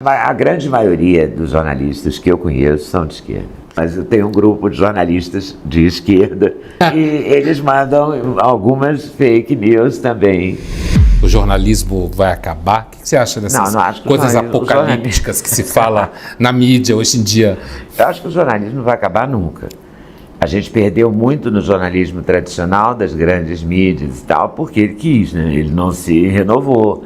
A grande maioria dos jornalistas que eu conheço são de esquerda. Mas eu tenho um grupo de jornalistas de esquerda e eles mandam algumas fake news também. O jornalismo vai acabar? O que você acha dessas coisas apocalípticas que se fala na mídia hoje em dia? Eu acho que o jornalismo não vai acabar nunca. A gente perdeu muito no jornalismo tradicional das grandes mídias e tal, porque ele quis, né? Ele não se renovou,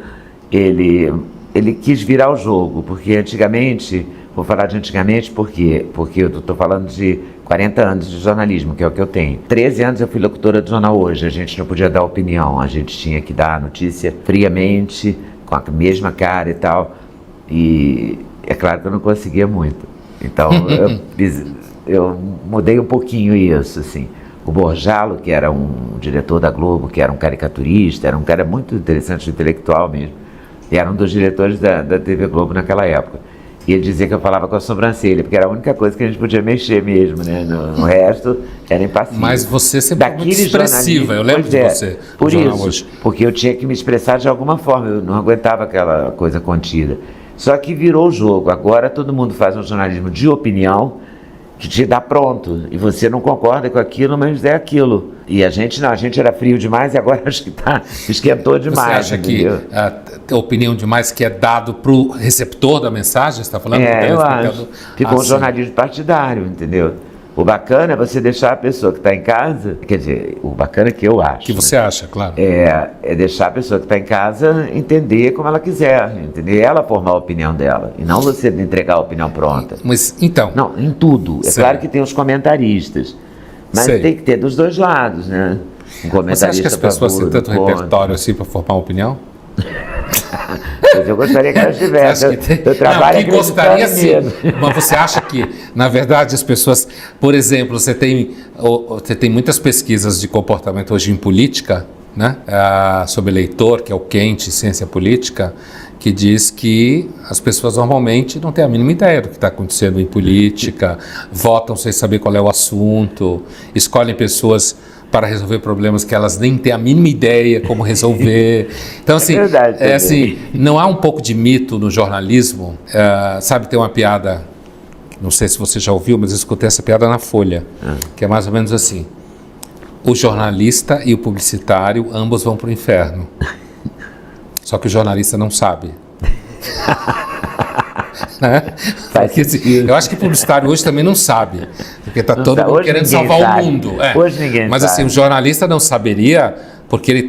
ele quis virar o jogo, porque antigamente, vou falar de antigamente porque eu estou falando de 40 anos de jornalismo, que é o que eu tenho. 13 anos eu fui locutora do Jornal Hoje, a gente não podia dar opinião, a gente tinha que dar a notícia friamente, com a mesma cara e tal, e é claro que eu não conseguia muito. Então eu mudei um pouquinho isso, assim. O Borjalo, que era um diretor da Globo, que era um caricaturista, era um cara muito interessante, intelectual mesmo, e era um dos diretores da TV Globo naquela época. E ele dizia que eu falava com a sobrancelha, porque era a única coisa que a gente podia mexer mesmo, né? No resto, era impassível. Mas você sempre foi muito expressiva, eu lembro de você. Por isso, hoje. Porque eu tinha que me expressar de alguma forma, eu não aguentava aquela coisa contida. Só que virou o jogo, agora todo mundo faz um jornalismo de opinião, que te dá pronto, e você não concorda com aquilo, mas é aquilo. E a gente não, a gente era frio demais e agora acho que esquentou demais. Você acha entendeu? Que a opinião demais que é dado para o receptor da mensagem, você está falando? Eu acho. Ficou um jornalismo partidário, entendeu? O bacana é você deixar a pessoa que está em casa, quer dizer, o bacana é que eu acho. Que você acha, claro. É deixar a pessoa que está em casa entender como ela quiser, entender? Ela formar a opinião dela, e não você entregar a opinião pronta. Mas, então... Não, em tudo. É claro que tem os comentaristas, mas tem que ter dos dois lados, né? Um comentarista. Você acha que as pessoas têm tanto repertório assim para formar uma opinião? Mas eu gostaria que elas tivessem. Eu trabalho não, que gostaria sim. Mas você acha que, na verdade, as pessoas... Por exemplo, você tem muitas pesquisas de comportamento hoje em política, né? Sobre eleitor, que é o Quente, Ciência Política, que diz que as pessoas normalmente não têm a mínima ideia do que está acontecendo em política, votam sem saber qual é o assunto, escolhem pessoas para resolver problemas que elas nem têm a mínima ideia como resolver. Então, assim, assim, não há um pouco de mito no jornalismo? Sabe, tem uma piada, não sei se você já ouviu, mas eu escutei essa piada na Folha, que é mais ou menos assim: o jornalista e o publicitário, ambos vão para o inferno. Só que o jornalista não sabe. Porque, assim, eu acho que o publicitário hoje também não sabe, porque está todo mundo querendo salvar o mundo. Hoje ninguém mas sabe. Assim, o jornalista não saberia, porque ele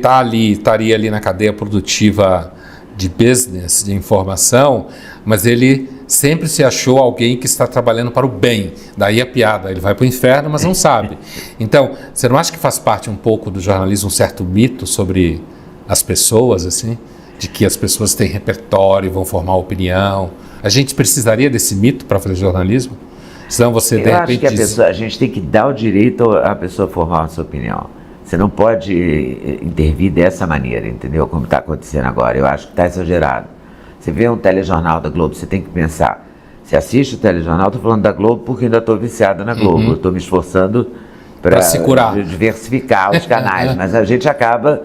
estaria ali na cadeia produtiva de business, de informação, mas ele sempre se achou alguém que está trabalhando para o bem. Daí a piada, ele vai para o inferno, mas não sabe. Então, você não acha que faz parte um pouco do jornalismo um certo mito sobre as pessoas, assim? De que as pessoas têm repertório, vão formar opinião. A gente precisaria desse mito para fazer jornalismo? Senão você, de repente... Eu acho que a gente tem que dar o direito à pessoa formar a sua opinião. Você não pode intervir dessa maneira, entendeu? Como está acontecendo agora. Eu acho que está exagerado. Você vê um telejornal da Globo, você tem que pensar. Você assiste o telejornal, estou falando da Globo porque ainda estou viciada na Globo. Eu estou me esforçando para diversificar os canais, mas a gente acaba...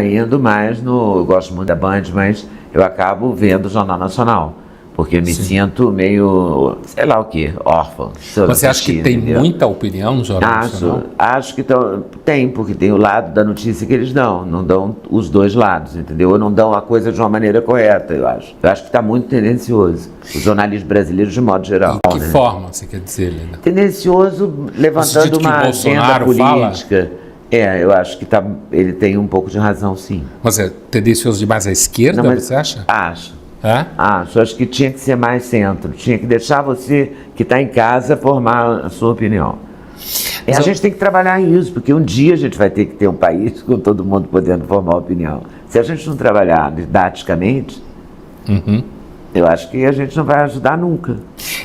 indo mais no... Eu gosto muito da Band, mas eu acabo vendo o Jornal Nacional, porque eu me sinto meio, sei lá o quê, órfão. Você acha que tem muita opinião no Jornal Nacional? Acho que tem, porque tem o lado da notícia que eles dão, não dão os dois lados, entendeu? Ou não dão a coisa de uma maneira correta, eu acho. Eu acho que está muito tendencioso, o jornalismo brasileiro de modo geral. De que forma você quer dizer, Lina? Tendencioso, levantando uma agenda política. Eu acho que ele tem um pouco de razão, sim. Mas é tendencioso demais à esquerda, você acha? Acho. Acho que tinha que ser mais centro. Tinha que deixar você que está em casa formar a sua opinião. A gente tem que trabalhar isso, porque um dia a gente vai ter que ter um país com todo mundo podendo formar opinião. Se a gente não trabalhar didaticamente, eu acho que a gente não vai ajudar nunca.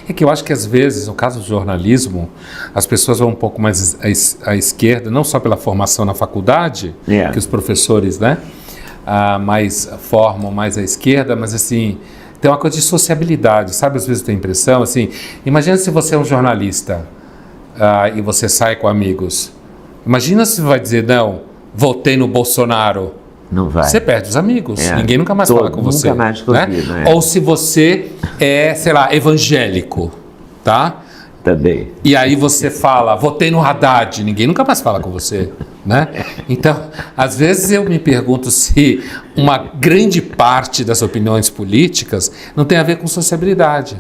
É que eu acho que às vezes, no caso do jornalismo, as pessoas vão um pouco mais à esquerda, não só pela formação na faculdade, que os professores, mais formam mais à esquerda, mas assim, tem uma coisa de sociabilidade, sabe? Às vezes tem a impressão, assim, imagina se você é um jornalista e você sai com amigos. Imagina se vai dizer, não, votei no Bolsonaro. Não vai. Você perde os amigos. Ninguém nunca mais fala com você. Nunca mais convido, né? Ou se você é, sei lá, evangélico, tá? Também. E aí você fala, votei no Haddad, ninguém nunca mais fala com você, né? Então, às vezes eu me pergunto se uma grande parte das opiniões políticas não tem a ver com sociabilidade.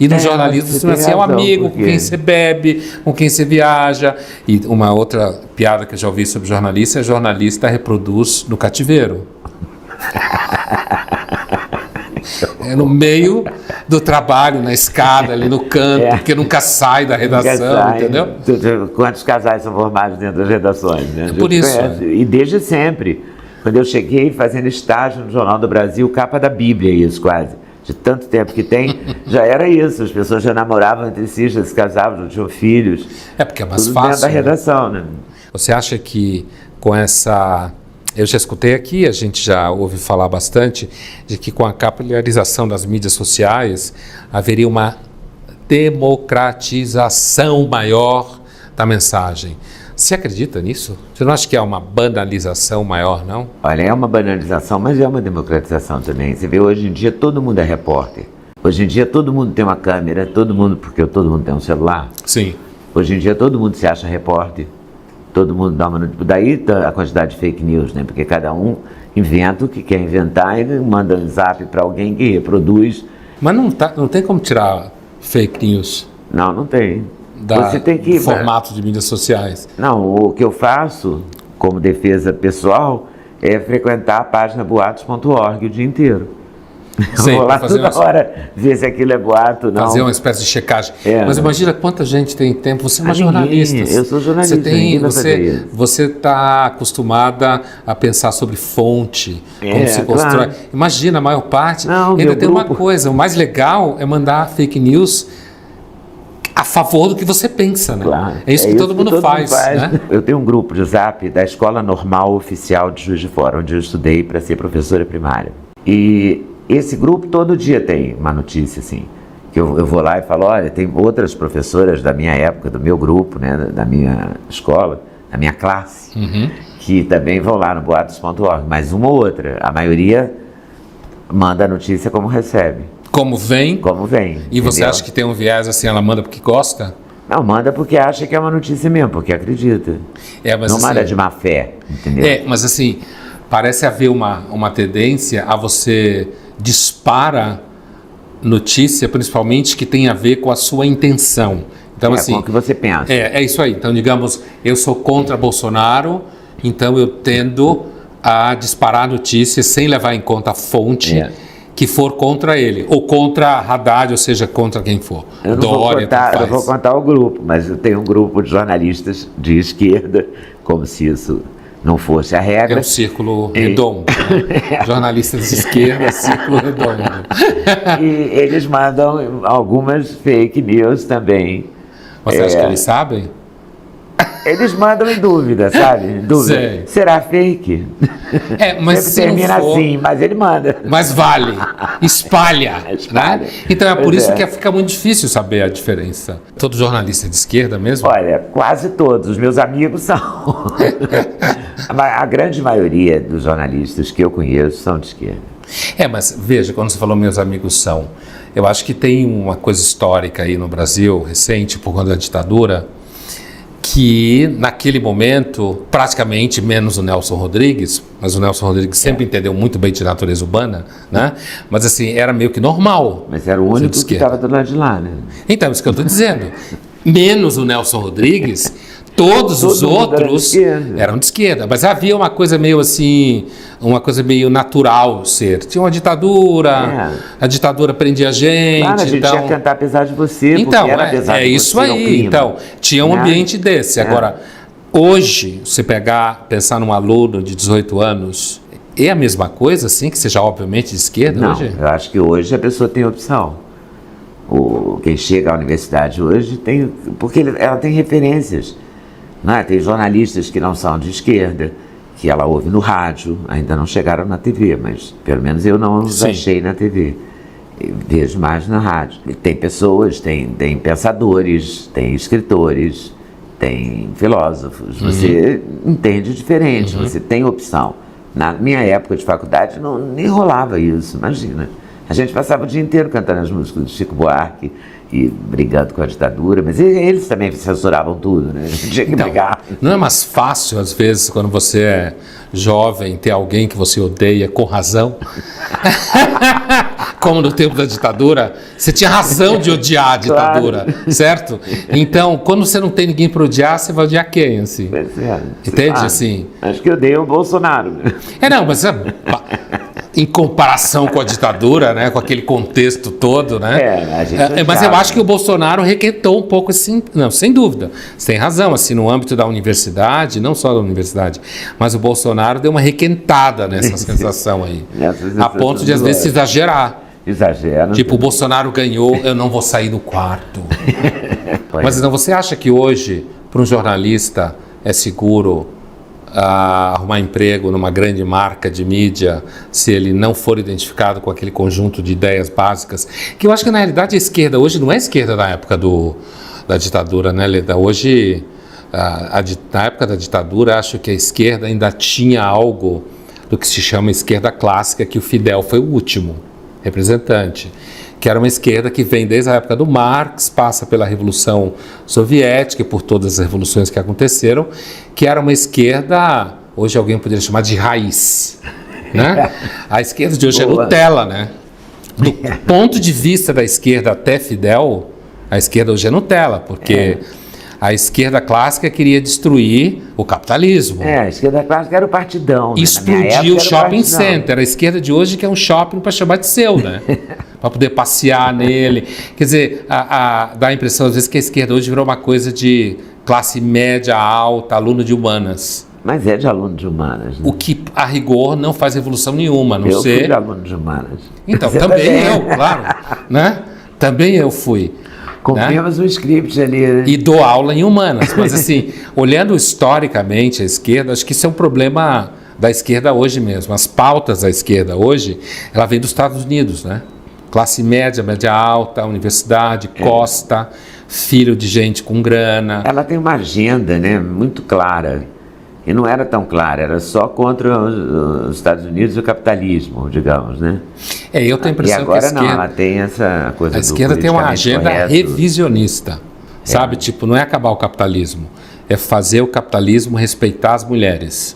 E no jornalismo você é um amigo com quem você bebe, com quem você viaja. E uma outra piada que eu já ouvi sobre jornalista é jornalista reproduz no cativeiro. É no meio do trabalho, na escada, ali no canto, porque nunca sai da redação, entendeu? Quantos casais são formados dentro das redações, né? Por isso. E desde sempre. Quando eu cheguei fazendo estágio no Jornal do Brasil, capa da Bíblia, isso quase. De tanto tempo que tem, já era isso. As pessoas já namoravam entre si, já se casavam, já tinham filhos. É porque é mais tudo fácil. Dentro da redação, né? Você acha que com essa... Eu já escutei aqui, a gente já ouve falar bastante, de que com a capilarização das mídias sociais haveria uma democratização maior da mensagem. Você acredita nisso? Você não acha que é uma banalização maior, não? Olha, é uma banalização, mas é uma democratização também. Você vê, hoje em dia todo mundo é repórter. Hoje em dia todo mundo tem uma câmera, porque todo mundo tem um celular. Sim. Hoje em dia todo mundo se acha repórter. Todo mundo dá uma notícia. Daí a quantidade de fake news, né? Porque cada um inventa o que quer inventar e manda um zap para alguém que reproduz. Mas não tem como tirar fake news? Não tem. Você tem que formato de mídias sociais. Não, o que eu faço como defesa pessoal é frequentar a página boatos.org o dia inteiro. Sim, vou lá toda hora ver se aquilo é boato, não. Fazer uma espécie de checagem. Mas imagina quanta gente tem tempo. Você é uma jornalista. Eu sou jornalista. Você está acostumada a pensar sobre fonte, como se constrói. Claro. Imagina, a maior parte. Ainda tem uma coisa, o mais legal é mandar fake news a favor do que você pensa, né? Claro, é isso que todo mundo faz. Né? Eu tenho um grupo de Zap da Escola Normal Oficial de Juiz de Fora, onde eu estudei para ser professora primária. E esse grupo todo dia tem uma notícia assim, que eu vou lá e falo, olha, tem outras professoras da minha época, do meu grupo, né, da minha escola, da minha classe, que também vão lá no boatos.org, mas uma ou outra, a maioria manda a notícia como recebe. Como vem? Como vem. E você acha que tem um viés assim, ela manda porque gosta? Não, manda porque acha que é uma notícia mesmo, porque acredita. Mas não assim, manda de má fé, entendeu? Mas assim, parece haver uma tendência a você dispara notícia, principalmente que tem a ver com a sua intenção. Então, assim, com o que você pensa. É isso aí. Então, digamos, eu sou contra Bolsonaro, então eu tendo a disparar notícias sem levar em conta a fonte que for contra ele, ou contra Haddad, ou seja, contra quem for. Eu não vou contar o grupo, mas eu tenho um grupo de jornalistas de esquerda, como se isso não fosse a regra. É um círculo redondo. Né? Jornalistas de esquerda, círculo redondo. E eles mandam algumas fake news também. Você acha que eles sabem? Eles mandam em dúvida, sabe? Em dúvida. Sei. Será fake? Mas sempre termina assim, mas ele manda. Mas vale. Espalha. Né? Então é por isso que fica muito difícil saber a diferença. Todo jornalista é de esquerda mesmo? Olha, quase todos. Os meus amigos são. A grande maioria dos jornalistas que eu conheço são de esquerda. Mas veja, quando você falou meus amigos são, eu acho que tem uma coisa histórica aí no Brasil, recente, por conta da ditadura, que naquele momento, praticamente menos o Nelson Rodrigues, mas o Nelson Rodrigues sempre entendeu muito bem de natureza urbana, né? Mas assim, era meio que normal. Mas era o único que estava do lado de lá, né? Então, isso que eu estou dizendo. Menos o Nelson Rodrigues, todos os outros eram de esquerda. Mas havia uma coisa meio assim, uma coisa meio natural ser. Tinha uma ditadura, a ditadura prendia a gente. Claro, a gente tinha que cantar apesar de você, então, porque era apesar de isso você, aí. Então, tinha um ambiente desse. Agora, hoje, você pensar num aluno de 18 anos, é a mesma coisa, assim, que seja obviamente de esquerda não, hoje? Eu acho que hoje a pessoa tem opção. Quem chega à universidade hoje tem, porque ela tem referências. Né? Tem jornalistas que não são de esquerda, que ela ouve no rádio, ainda não chegaram na TV, mas pelo menos eu não os achei na TV. Eu vejo mais na rádio. E tem pessoas, tem pensadores, tem escritores, tem filósofos. Você entende diferente, você tem opção. Na minha época de faculdade nem rolava isso, imagina. A gente passava o dia inteiro cantando as músicas do Chico Buarque e brigando com a ditadura, mas eles também censuravam tudo, né? A gente tinha que brigar. Não é mais fácil, às vezes, quando você é jovem, ter alguém que você odeia com razão? Como no tempo da ditadura, você tinha razão de odiar a ditadura, claro. Certo? Então, quando você não tem ninguém para odiar, você vai odiar quem, assim? Entende, assim? Acho que eu odeio o Bolsonaro. Não, mas em comparação com a ditadura, né, com aquele contexto todo, né? Mas eu acho que o Bolsonaro requentou um pouco, assim, não, sem dúvida. Você tem razão, assim, no âmbito da universidade, não só da universidade, mas o Bolsonaro deu uma requentada nessa sensação aí, a ponto de às vezes se exagerar. Exagera. Tipo, o Bolsonaro ganhou, eu não vou sair do quarto. Mas então, você acha que hoje, para um jornalista, é seguro arrumar emprego numa grande marca de mídia se ele não for identificado com aquele conjunto de ideias básicas? Que eu acho que, na realidade, a esquerda hoje não é a esquerda da época da ditadura, né, Leda? Hoje, na época da ditadura, acho que a esquerda ainda tinha algo do que se chama esquerda clássica, que o Fidel foi o último representante, que era uma esquerda que vem desde a época do Marx, passa pela Revolução Soviética e por todas as revoluções que aconteceram, que era uma esquerda, hoje alguém poderia chamar de raiz, né? A esquerda de hoje é Nutella, né? Do ponto de vista da esquerda até Fidel, a esquerda hoje é Nutella, porque a esquerda clássica queria destruir o capitalismo. A esquerda clássica era o partidão. Né? Explodiu o shopping center. A esquerda de hoje que é um shopping para chamar de seu, né? Para poder passear nele. Quer dizer, dá a impressão às vezes que a esquerda hoje virou uma coisa de classe média alta, aluno de humanas. Mas é de aluno de humanas. Né? O que, a rigor, não faz revolução nenhuma. Não eu ser... fui de aluno de humanas. Então, também eu, claro. Né? Também eu fui. Cumprimos o script ali, né? E dou aula em humanas. Mas assim, olhando historicamente a esquerda, acho que isso é um problema da esquerda hoje mesmo. As pautas da esquerda hoje, ela vem dos Estados Unidos, né? Classe média, média alta, universidade, costa, filho de gente com grana. Ela tem uma agenda, né, muito clara. E não era tão clara, era só contra os Estados Unidos e o capitalismo, digamos, né? Eu tenho a impressão que agora que a esquerda, ela tem essa coisa. A esquerda tem uma agenda correto. Revisionista, sabe? Tipo, não é acabar o capitalismo, é fazer o capitalismo respeitar as mulheres.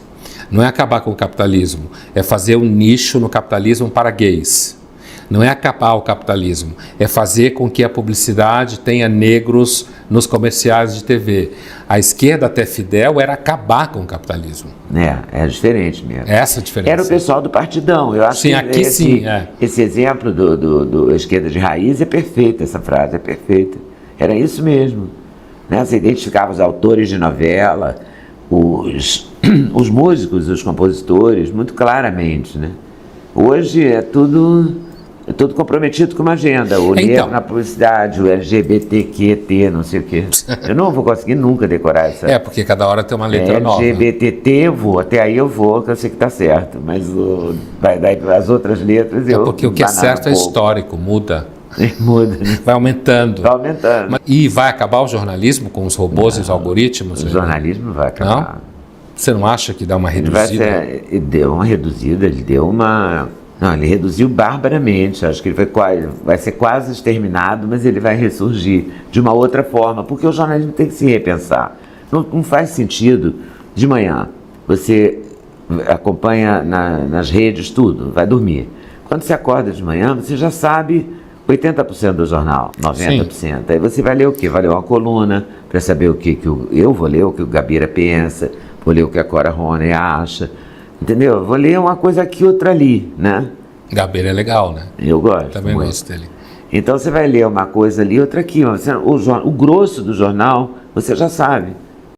Não é acabar com o capitalismo, é fazer um nicho no capitalismo para gays. Não é acabar o capitalismo, é fazer com que a publicidade tenha negros nos comerciais de TV. A esquerda até Fidel era acabar com o capitalismo. É diferente mesmo. Essa a diferença. Era o pessoal do partidão. Eu acho sim, que aqui sim. Esse exemplo do esquerda de raiz é perfeito, essa frase é perfeita. Era isso mesmo. Né? Você identificava os autores de novela, os músicos, os compositores, muito claramente. Né? Hoje é tudo comprometido com uma agenda. O negro na publicidade, o LGBTQT, não sei o quê. Eu não vou conseguir nunca decorar essa. Porque cada hora tem uma letra nova. LGBTT eu vou, até aí eu vou, que eu sei que está certo. Mas daí as outras letras eu... Porque o que é certo é histórico, muda. Muda. Né? Vai aumentando. Vai aumentando. E vai acabar o jornalismo com os robôs e os algoritmos? O jornalismo vai acabar. Não? Você não acha que dá uma reduzida? Ele deu uma reduzida, ele deu uma... Não, ele reduziu barbaramente, acho que ele vai ser quase exterminado, mas ele vai ressurgir de uma outra forma, porque o jornalismo tem que se repensar. Não faz sentido, de manhã, você acompanha nas redes tudo, vai dormir. Quando você acorda de manhã, você já sabe 80% do jornal, 90%. Sim. Aí você vai ler o quê? Vai ler uma coluna para saber o que eu vou ler, o que o Gabira pensa, vou ler o que a Cora Rony acha. Entendeu? Vou ler uma coisa aqui, outra ali, né? Gabeira é legal, né? Eu gosto. Também muito. Gosto dele. Então você vai ler uma coisa ali, outra aqui. O grosso do jornal você já sabe.